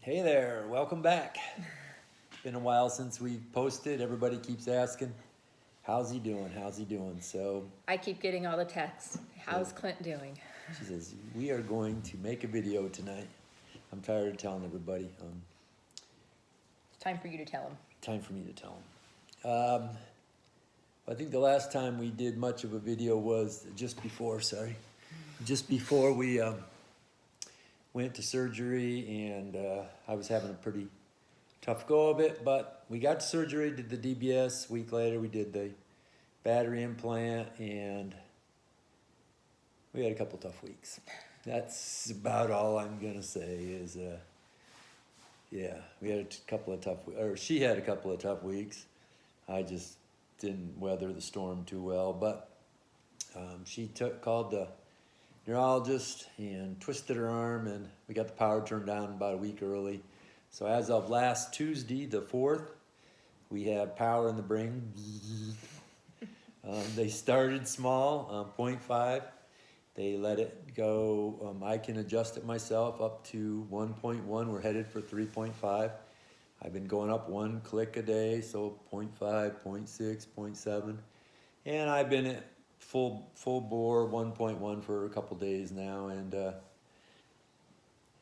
Hey there, welcome back. Been a while since we posted. Everybody keeps asking, how's he doing? How's he doing? So I keep getting all the texts. How's Clint doing? she says, we are going to make a video tonight. I'm tired of telling everybody. It's time for you to tell him. Time for me to tell them. I think the last time we did much of a video was just before we went to surgery, and I was having a pretty tough go of it, but we got to surgery, did the DBS. A week later we did the battery implant, and we had a couple tough weeks. That's about all I'm gonna say is yeah, we had a couple of tough, or she had a couple of tough weeks. I just didn't weather the storm too well, but she called the neurologist and twisted her arm, and we got the power turned down about a week early. So as of last Tuesday, the 4th, we have power in the brain. They started small, 0.5. They let it go. I can adjust it myself up to 1.1. We're headed for 3.5. I've been going up 1 click a day, so 0.5, 0.6, 0.7. And I've been at full bore 1.1 for a couple days now, and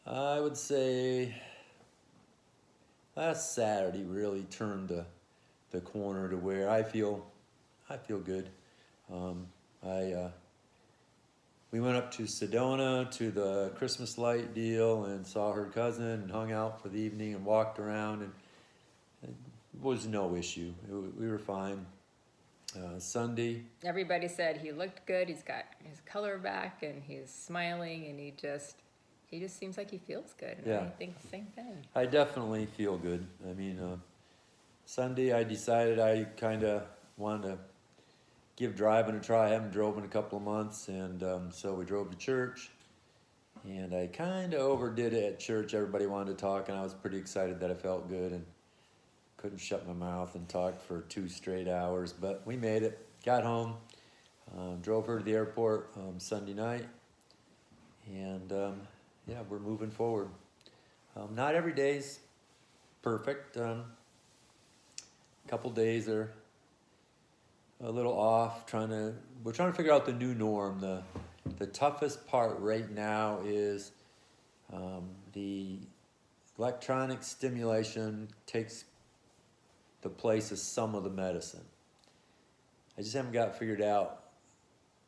I would say last Saturday really turned the corner to where I feel good. We went up to Sedona to the Christmas light deal and saw her cousin and hung out for the evening and walked around, and it was no issue. We were fine. Sunday. Everybody said he looked good. He's got his color back, and he's smiling, and he just seems like he feels good. And Yeah. I think the same thing. I definitely feel good. I mean, Sunday I decided I kind of wanted to give driving a try. I haven't drove in a couple of months, and so we drove to church, and I kind of overdid it at church. Everybody wanted to talk, and I was pretty excited that I felt good and couldn't shut my mouth and talk for 2 straight hours, but we made it. Got home, drove her to the airport Sunday night, and yeah, we're moving forward. Not every day's perfect. A couple days are a little off. We're trying to figure out the new norm. The toughest part right now is the electronic stimulation takes the place of some of the medicine. I just haven't got figured out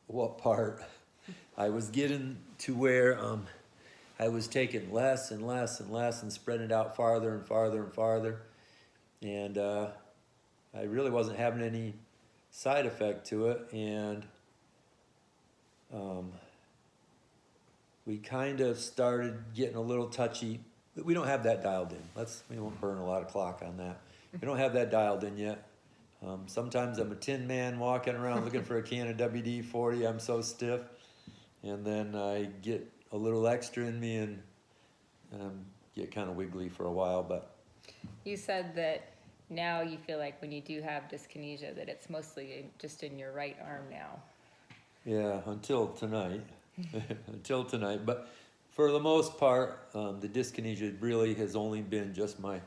what part. I was getting to where I was taking less and less and less and spreading it out farther and farther and farther, and I really wasn't having any side effect to it, and we kind of started getting a little touchy. We don't have that dialed in. We won't burn a lot of clock on that. We don't have that dialed in yet. Sometimes I'm a tin man walking around looking for a can of WD-40. I'm so stiff. And then I get a little extra in me and get kind of wiggly for a while. But You said that now you feel like when you do have dyskinesia that it's mostly just in your right arm now. yeah, until tonight. Until tonight. But for the most part, the dyskinesia really has only been just my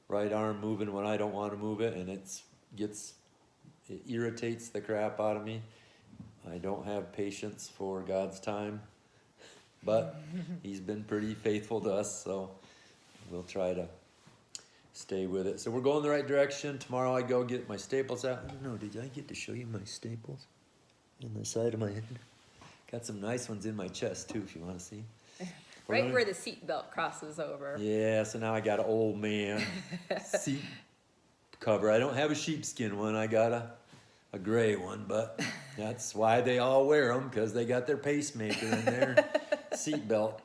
right arm moving when I don't want to move it, and it irritates the crap out of me. I don't have patience for God's time, but he's been pretty faithful to us, so we'll try to stay with it. So we're going the right direction. Tomorrow I go get my staples out. I don't know, did I get to show you my staples in the side of my head? Got some nice ones in my chest too, if you want to see. Right where the seat belt crosses over. Yeah, so now I got an old man seat cover. I don't have a sheepskin one. I got a gray one, but that's why they all wear them, because they got their pacemaker and their seat belt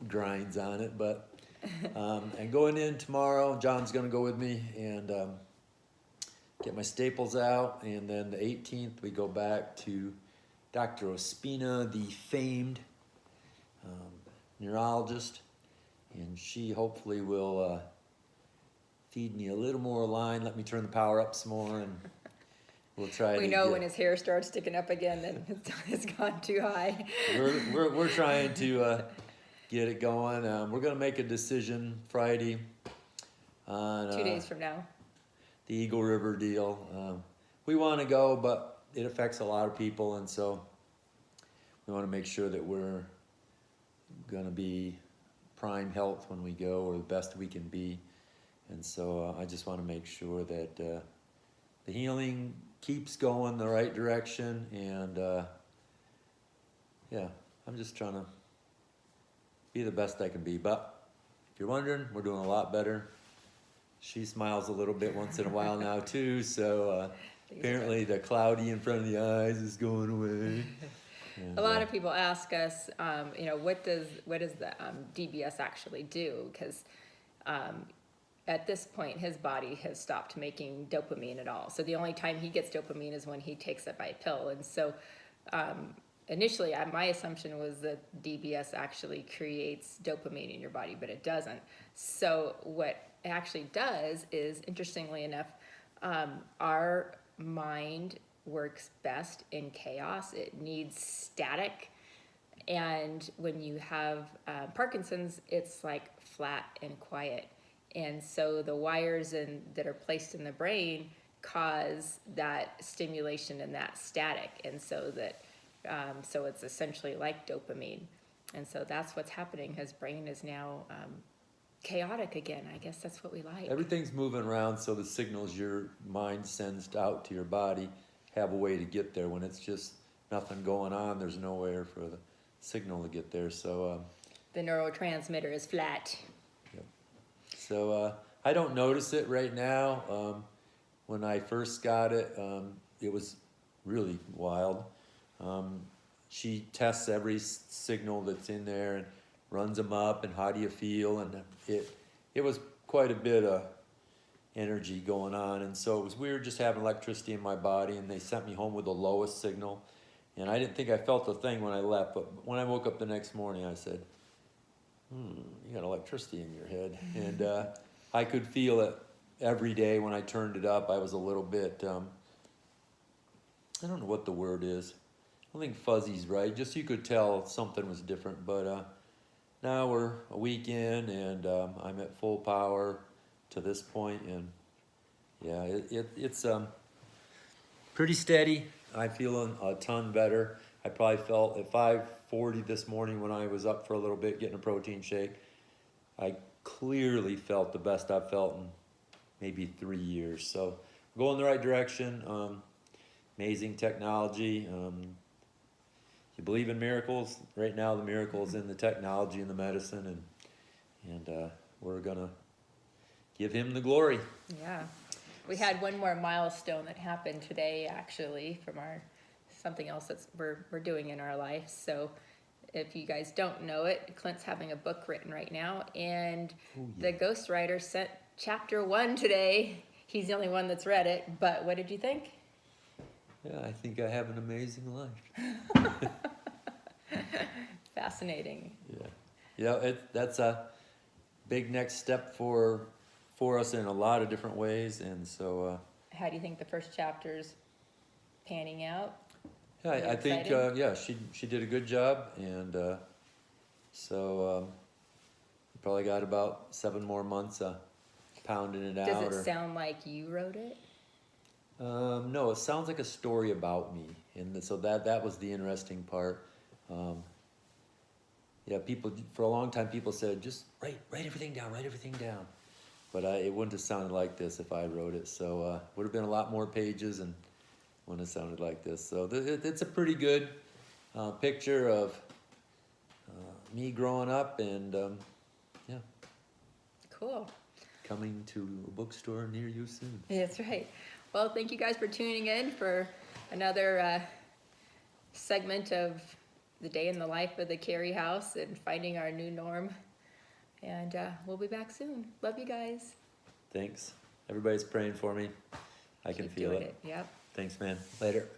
grinds on it. But and going in tomorrow, John's going to go with me and get my staples out, and then the 18th we go back to Dr. Ospina, the famed neurologist, and she hopefully will feed me a little more line, let me turn the power up some more, and we'll try. We know when his hair starts sticking up again, then it's gone too high. We're trying to get it going. We're gonna make a decision Friday on 2 days from now. the Eagle River deal. We want to go, but it affects a lot of people, and so we want to make sure that we're gonna be prime health when we go, or the best we can be. And so I just want to make sure that the healing keeps going the right direction, and yeah, I'm just trying to be the best I can be. But if you're wondering, we're doing a lot better. She smiles a little bit once in a while now too, so apparently the cloudy in front of the eyes is going away. And, A lot of people ask us, you know, what does the DBS actually do? Because at this point, his body has stopped making dopamine at all. So the only time he gets dopamine is when he takes it by pill. And so initially, my assumption was that DBS actually creates dopamine in your body, but it doesn't. So what it actually does is, interestingly enough, our mind works best in chaos. It needs static. And when you have Parkinson's, it's like flat and quiet. And so the wires that are placed in the brain cause that stimulation and that static. And so that so it's essentially like dopamine. And so that's what's happening. His brain is now chaotic again. I guess that's what we like. everything's moving around, so the signals your mind sends out to your body have a way to get there. When it's just nothing going on, there's nowhere for the signal to get there. So The neurotransmitter is flat. I don't notice it right now. When I first got it, it was really wild. She tests every signal that's in there and runs them up, and how do you feel? And it was quite a bit of energy going on, and so it was weird just having electricity in my body. And they sent me home with the lowest signal, and I didn't think I felt a thing when I left, but when I woke up the next morning, I said, you got electricity in your head. And I could feel it every day when I turned it up. I was a little bit, I don't know what the word is. I don't think fuzzy's right. Just you could tell something was different. But now we're a week in, and I'm at full power to this point. And yeah, it's pretty steady. I'm feeling a ton better. I probably felt at 5:40 this morning when I was up for a little bit getting a protein shake. I clearly felt the best I've felt in maybe 3 years. So going the right direction. Amazing technology. You believe in miracles? Right now, the miracle is in the technology and the medicine, and we're gonna give him the glory. Yeah. We had one more milestone that happened today, actually, from something else that we're doing in our life. So if you guys don't know it, Clint's having a book written right now, and the ghostwriter sent chapter 1 today. He's the only one that's read it, but what did you think? Yeah, I think I have an amazing life. Fascinating. Yeah, that's a big next step for us in a lot of different ways, and so. How do you think the first chapter's panning out? Yeah, Are you I think excited? she did a good job, and so we probably got about 7 more months pounding it out. Does it sound like you wrote it? No, it sounds like a story about me, and so that was the interesting part. Yeah, people for a long time people said just write everything down, but it wouldn't have sounded like this if I wrote it. So would have been a lot more pages, and wouldn't have sounded like this. So it's a pretty good picture of me growing up, and yeah, Cool. coming to a bookstore near you soon. That's right. Well, thank you guys for tuning in for another segment of the day in the life of the Carey House and finding our new norm. And we'll be back soon. Love you guys. Thanks. Everybody's praying for me. I can Keep feel doing it. Yep. Thanks, man. Later.